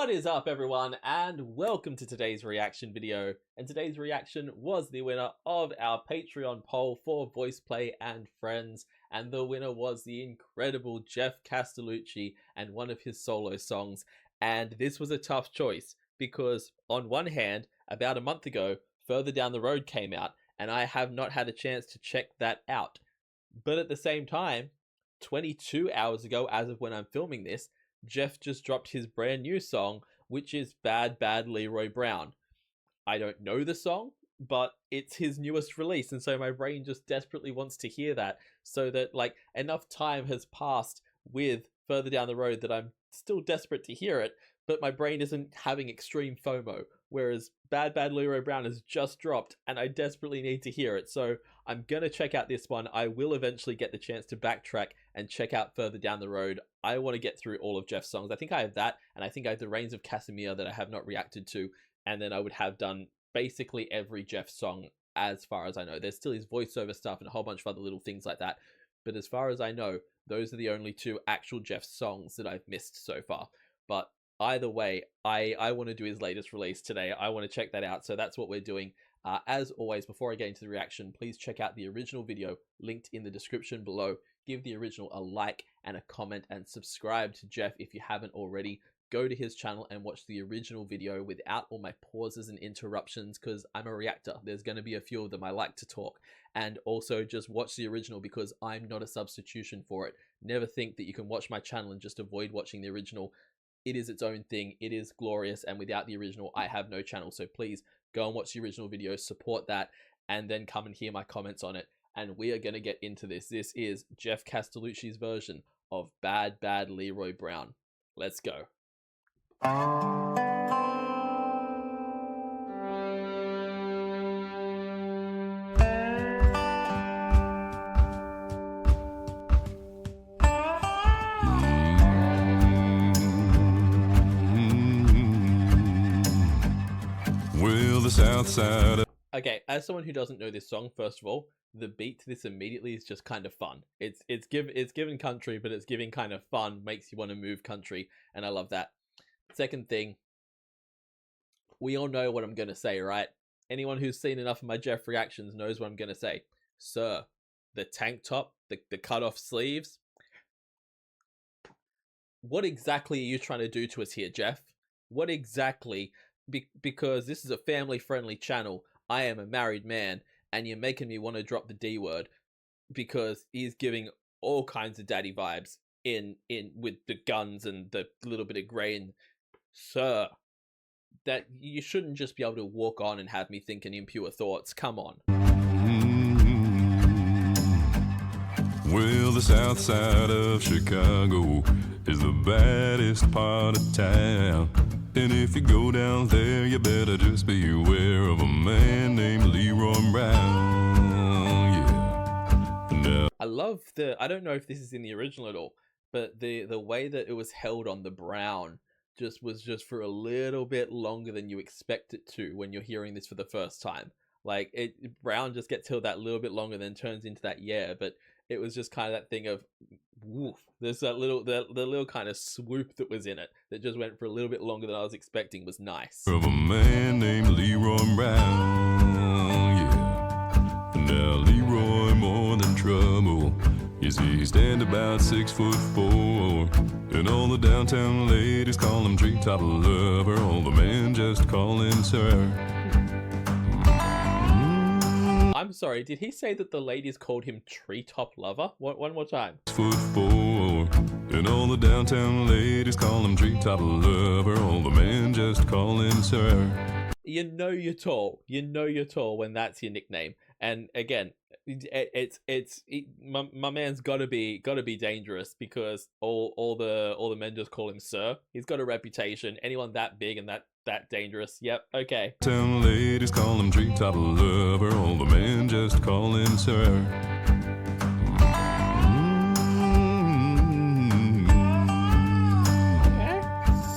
What is up, everyone, and welcome to today's reaction video. And today's reaction was the winner of our Patreon poll for Voice Play and Friends, and the winner was the incredible Geoff Castellucci and one of his solo songs. And this was a tough choice because, on one hand, about a month ago, Further Down the Road came out, and I have not had a chance to check that out. But at the same time, 22 hours ago, as of when I'm filming this, Geoff just dropped his brand new song, which is Bad Bad Leroy Brown. I don't know the song, but it's his newest release, and so my brain just desperately wants to hear that, so that like enough time has passed with Further Down the Road that I'm still desperate to hear it, but my brain isn't having extreme FOMO, whereas Bad Bad Leroy Brown has just dropped and I desperately need to hear it. So I'm gonna check out this one. I will eventually get the chance to backtrack and check out Further Down the Road. I want to get through all of Geoff's songs. I think I have that, and I think I have the Reigns of Casimir that I have not reacted to, and then I would have done basically every Geoff song as far as I know. There's still his voiceover stuff and a whole bunch of other little things like that, but as far as I know, those are the only two actual Geoff songs that I've missed so far. But either way, I want to do his latest release today. I want to check that out, so that's what we're doing. As always, before I get into the reaction, please check out the original video linked in the description below. Give the original a like and a comment, and subscribe to Geoff if you haven't already. Go to his channel and watch the original video without all my pauses and interruptions, because I'm a reactor. There's going to be a few of them. I like to talk. And also just watch the original, because I'm not a substitution for it. Never think that you can watch my channel and just avoid watching the original. It is its own thing. It is glorious, and without the original, I have no channel. So please go and watch the original video, support that, and then come and hear my comments on it. And we are going to get into this. This is Geoff Castellucci's version of Bad Bad Leroy Brown. Let's go. Well, the south side of Okay, as someone who doesn't know this song, first of all, the beat to this immediately is just kind of fun. It's given country, but it's giving kind of fun, makes you want to move country, and I love that. Second thing, we all know what I'm going to say, right? Anyone who's seen enough of my Geoff reactions knows what I'm going to say. Sir, the tank top, the cut-off sleeves. What exactly are you trying to do to us here, Geoff? What exactly? Because this is a family-friendly channel. I am a married man, and you're making me want to drop the D word, because he's giving all kinds of daddy vibes in with the guns and the little bit of grey. And sir, that you shouldn't just be able to walk on and have me thinking impure thoughts. Come on. Well, the south side of Chicago is the baddest part of town. And if you go down there, you better just be aware of a man named Leroy Brown. Yeah. Now, I love I don't know if this is in the original at all, but the way that it was held on the brown was for a little bit longer than you expect it to when you're hearing this for the first time. Like brown just gets held that little bit longer, then turns into that yeah, but it was just kind of that thing of woof. There's that the little kind of swoop that was in it that just went for a little bit longer than I was expecting. Was nice. of a man named Leroy Brown. Yeah. Now Leroy more than trouble. You see, he stand about 6'4", and all the downtown ladies call him treetop lover. All the men just call him sir. I'm sorry, did he say that the ladies called him treetop lover? One more time. 6'4", and all the downtown ladies call him treetop lover. All the men just call him sir. You know you're tall. You know you're tall when that's your nickname. And again, my man's gotta be dangerous, because all the men just call him sir. He's got a reputation. Anyone that big and that dangerous, yep, okay. Town ladies call him treetop lover. All the men just call him sir.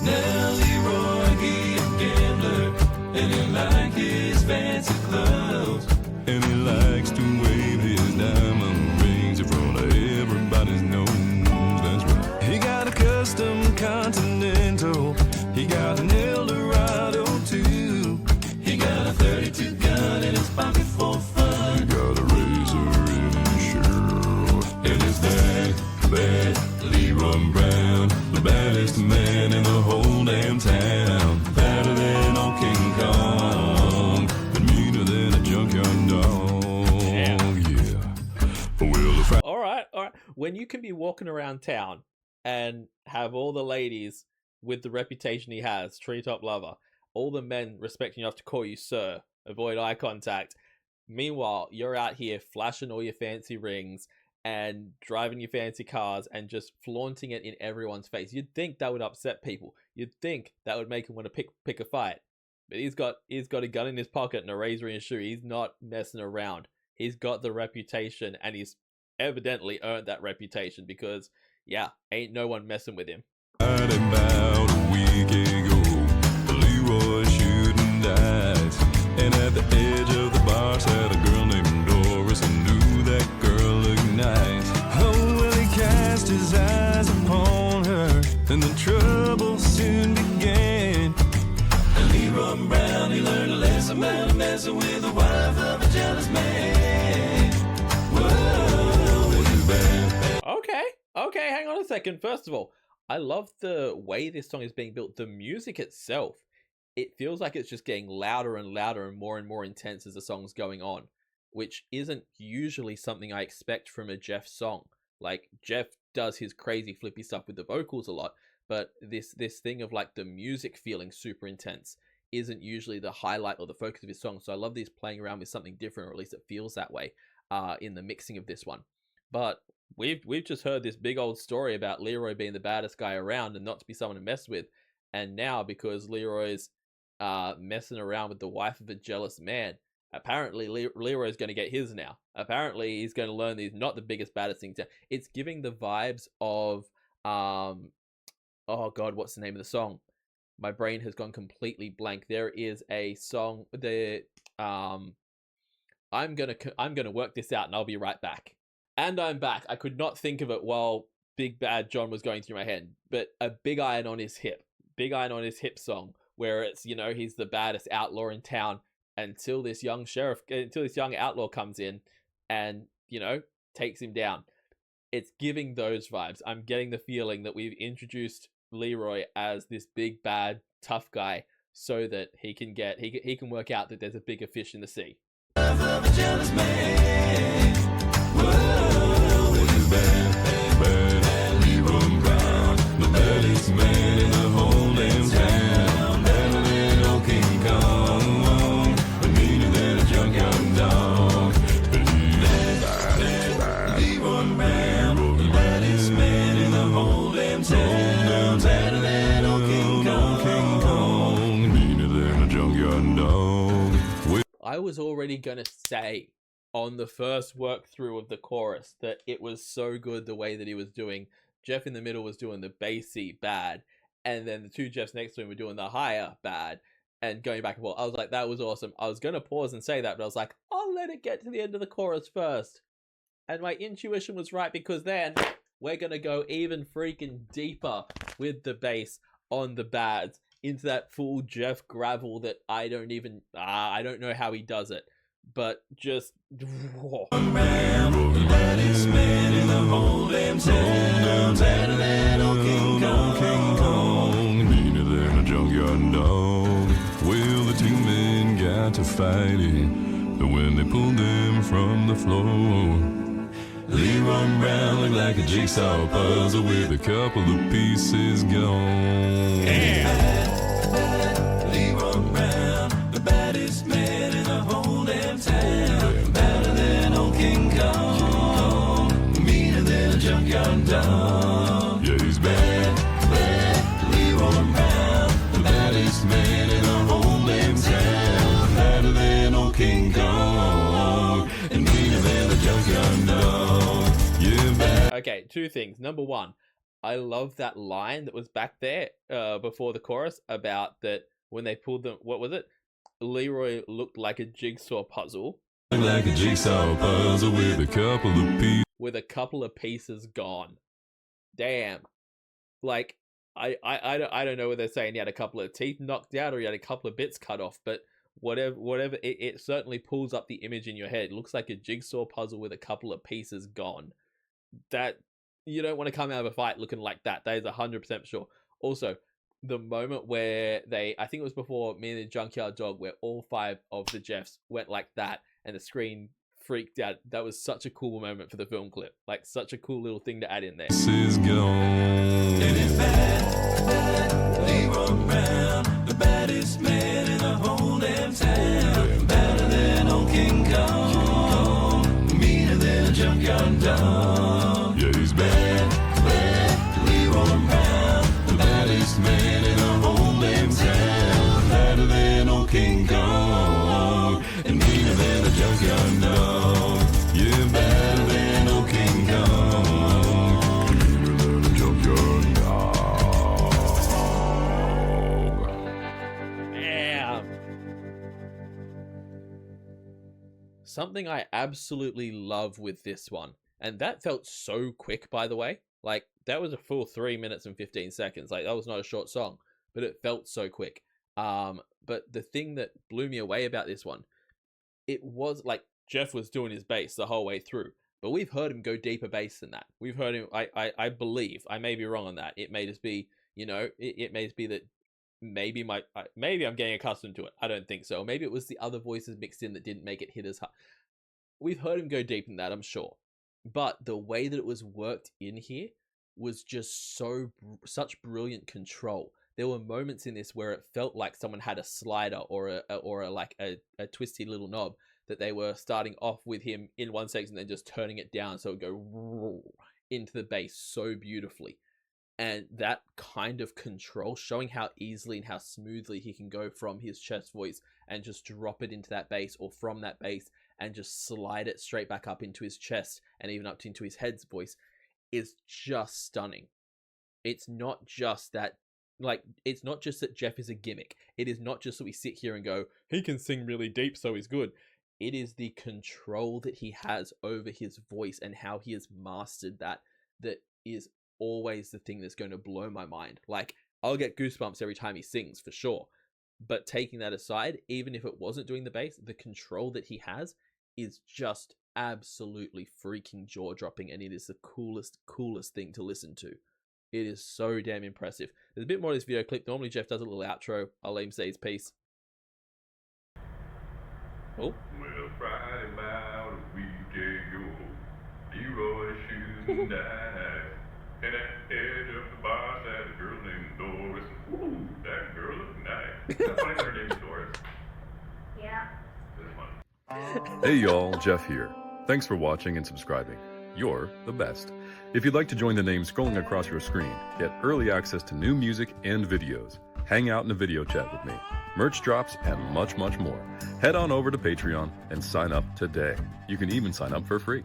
Now Leroy, he a gambler, and he like his fancy clothes, and he likes to wave his diamond rings in front of everybody's nose. That's right. He got a custom Continental. He got all right. When you can be walking around town and have all the ladies with the reputation he has, treetop lover, all the men respecting you enough to call you sir, avoid eye contact. Meanwhile, you're out here flashing all your fancy rings and driving your fancy cars and just flaunting it in everyone's face. You'd think that would upset people. You'd think that would make him want to pick a fight. But he's got a gun in his pocket and a razor in his shoe. He's not messing around. He's got the reputation, and he's evidently earned that reputation because, yeah, ain't no one messing with him. Right about a week ago, Leroy shooting dice, and at the edge of the bar sat a girl named Doris, and knew that girl looked nice. Oh, well, he cast his eyes upon her, and the trouble soon began. And Leroy Brown, he learned a lesson about messing with the wife of a jealous man. Whoa, it's bad. Okay, hang on a second. First of all, I love the way this song is being built. The music itself, it feels like it's just getting louder and louder and more intense as the song's going on, which isn't usually something I expect from a Geoff song. Like, Geoff does his crazy flippy stuff with the vocals a lot, but this thing of like the music feeling super intense isn't usually the highlight or the focus of his song. So I love this playing around with something different, or at least it feels that way in the mixing of this one. But we've just heard this big old story about Leroy being the baddest guy around and not to be someone to mess with. And now, because Leroy's messing around with the wife of a jealous man, apparently Leroy's going to get his now. Apparently he's going to learn that he's not the biggest, baddest thing. It's giving the vibes of, oh God, what's the name of the song? My brain has gone completely blank. There is a song, I'm gonna work this out and I'll be right back. And I'm back. I could not think of it while Big Bad John was going through my head, but a Big Iron on His Hip song, where it's, you know, he's the baddest outlaw in town until this young outlaw comes in and, you know, takes him down. It's giving those vibes. I'm getting the feeling that we've introduced Leroy as this big bad tough guy so that he can work out that there's a bigger fish in the sea. I was already gonna say on the first work through of the chorus that it was so good the way that he was doing. Geoff in the middle was doing the bassy bad, and then the two Geoffs next to him were doing the higher bad, and going back and forth. I was like, that was awesome. I was gonna pause and say that, but I was like, I'll let it get to the end of the chorus first. And my intuition was right, because then we're gonna go even freaking deeper with the bass on the bads into that full Geoff gravel that I don't know how he does it, but just whoa. Well, the two men got to fighting, and when they pulled them from the floor, Leroy Brown looked like a jigsaw puzzle with a couple of pieces gone. Leroy Brown, the baddest man in the whole damn town. Badder than old King Kong, meaner than a junkyard dog. Yeah, he's bad. Leroy Brown, the baddest man in the whole damn town. Badder than old King Kong, and meaner than a junkyard dog. Okay, two things. Number one, I love that line that was back there before the chorus about that when they pulled them, what was it? Leroy looked like a jigsaw puzzle. Like a jigsaw puzzle with a couple of pieces. With a couple of pieces gone. Damn. Like, I don't know what they're saying. He had a couple of teeth knocked out or he had a couple of bits cut off, but whatever, it certainly pulls up the image in your head. It looks like a jigsaw puzzle with a couple of pieces gone. That, you don't want to come out of a fight looking like that. That is 100% sure. Also, the moment where I think it was before Me and the Junkyard Dog, where all five of the Geoffs went like that and the screen freaked out. That was such a cool moment for the film clip. Like, such a cool little thing to add in there. This is gone. It is bad, Leroy Brown, the baddest man in the whole damn town. Better than old King Kong, meaner than a junkyard dog. Yeah, he's bad. Bad Leroy Brown, the baddest man in the whole damn town. Better than old King Kong, and meaner than a junkyard dog. Yeah, Better than old King Kong. meaner than a junkyard dog. Damn. Something I absolutely love with this one, and that felt so quick, by the way. Like, that was a full 3 minutes and 15 seconds. Like, that was not a short song, but it felt so quick. But the thing that blew me away about this one, it was like Geoff was doing his bass the whole way through, but we've heard him go deeper bass than that. We've heard him, I believe, I may be wrong on that. It may just be, you know, it may just be that maybe I'm getting accustomed to it. I don't think so. Maybe it was the other voices mixed in that didn't make it hit as hard. We've heard him go deep in that, I'm sure. But the way that it was worked in here was just such brilliant control. There were moments in this where it felt like someone had a slider or a twisty little knob that they were starting off with him in one section and then just turning it down so it would go into the bass so beautifully. And that kind of control, showing how easily and how smoothly he can go from his chest voice and just drop it into that bass, or from that bass and just slide it straight back up into his chest and even up into his head's voice, is just stunning. It's not just that, like, it's not just that Geoff is a gimmick. It is not just that we sit here and go, he can sing really deep, so he's good. It is the control that he has over his voice and how he has mastered that is always the thing that's going to blow my mind. Like, I'll get goosebumps every time he sings, for sure. But taking that aside, even if it wasn't doing the bass, the control that he has is just absolutely freaking jaw-dropping, and it is the coolest thing to listen to. It is so damn impressive. There's a bit more of this video clip. Normally Geoff does a little outro. I'll let him say his piece. Oh. Well, Friday about a week ago, Leroy shooting dive. And at the edge of the bar sat a girl named Doris. Ooh, that girl looked nice. That's funny, her name's Doris. Yeah. This one. Hey y'all, Geoff here. Thanks for watching and subscribing. You're the best. If you'd like to join the names scrolling across your screen, get early access to new music and videos, hang out in a video chat with me, merch drops, and much, much more, head on over to Patreon and sign up today. You can even sign up for free.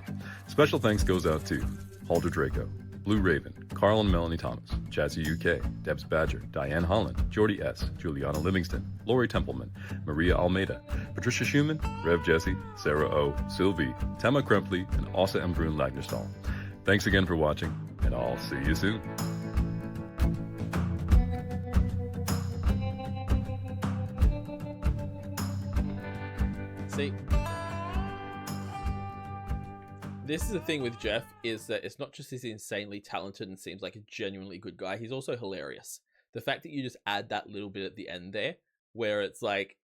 Special thanks goes out to Halder Draco, Blue Raven, Carl and Melanie Thomas, Jazzy UK, Debs Badger, Diane Holland, Jordy S., Juliana Livingston, Lori Templeman, Maria Almeida, Patricia Schumann, Rev Jesse, Sarah O., Sylvie, Tama Krempley, and Asa M. Brun Lagnerstall. Thanks again for watching, and I'll see you soon. See, this is the thing with Geoff, is that it's not just he's insanely talented and seems like a genuinely good guy, he's also hilarious. The fact that you just add that little bit at the end there, where it's like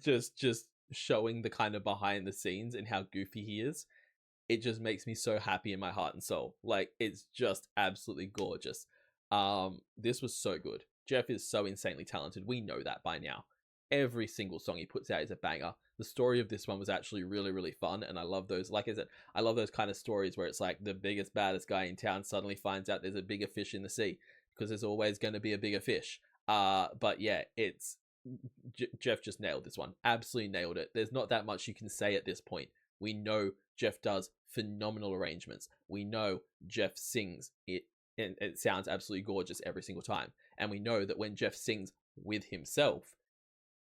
just showing the kind of behind the scenes and how goofy he is, it just makes me so happy in my heart and soul. Like, it's just absolutely gorgeous. This was so good. Geoff is so insanely talented. We know that by now. Every single song he puts out is a banger. The story of this one was actually really, really fun, and I love those. Like I said, I love those kind of stories where it's like the biggest, baddest guy in town suddenly finds out there's a bigger fish in the sea, because there's always going to be a bigger fish. But yeah, it's Geoff just nailed this one. Absolutely nailed it. There's not that much you can say at this point. We know Geoff does phenomenal arrangements. We know Geoff sings it, and it sounds absolutely gorgeous every single time. And we know that when Geoff sings with himself,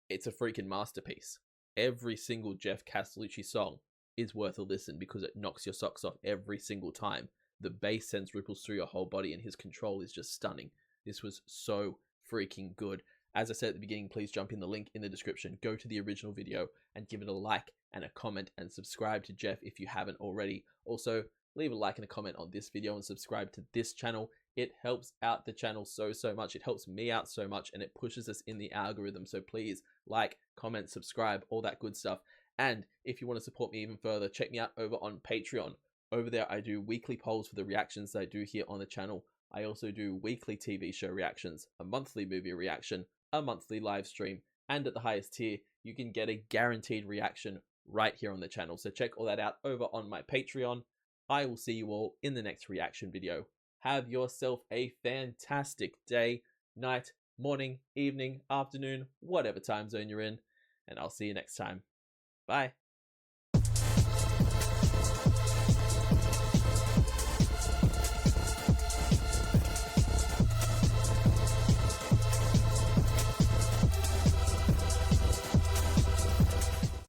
it's a freaking masterpiece. Every single Geoff Castellucci song is worth a listen because it knocks your socks off every single time. The bass sends ripples through your whole body, and his control is just stunning. This was so freaking good. As I said at the beginning, please jump in the link in the description, go to the original video and give it a like and a comment, and subscribe to Geoff if you haven't already. Also, leave a like and a comment on this video and subscribe to this channel. It helps out the channel so much. It helps me out so much, and it pushes us in the algorithm. So please like, comment, subscribe, all that good stuff. And if you want to support me even further, check me out over on Patreon. Over there, I do weekly polls for the reactions that I do here on the channel. I also do weekly TV show reactions, a monthly movie reaction, a monthly live stream, and at the highest tier, you can get a guaranteed reaction right here on the channel. So check all that out over on my Patreon. I will see you all in the next reaction video. Have yourself a fantastic day, night, morning, evening, afternoon, whatever time zone you're in, and I'll see you next time. Bye.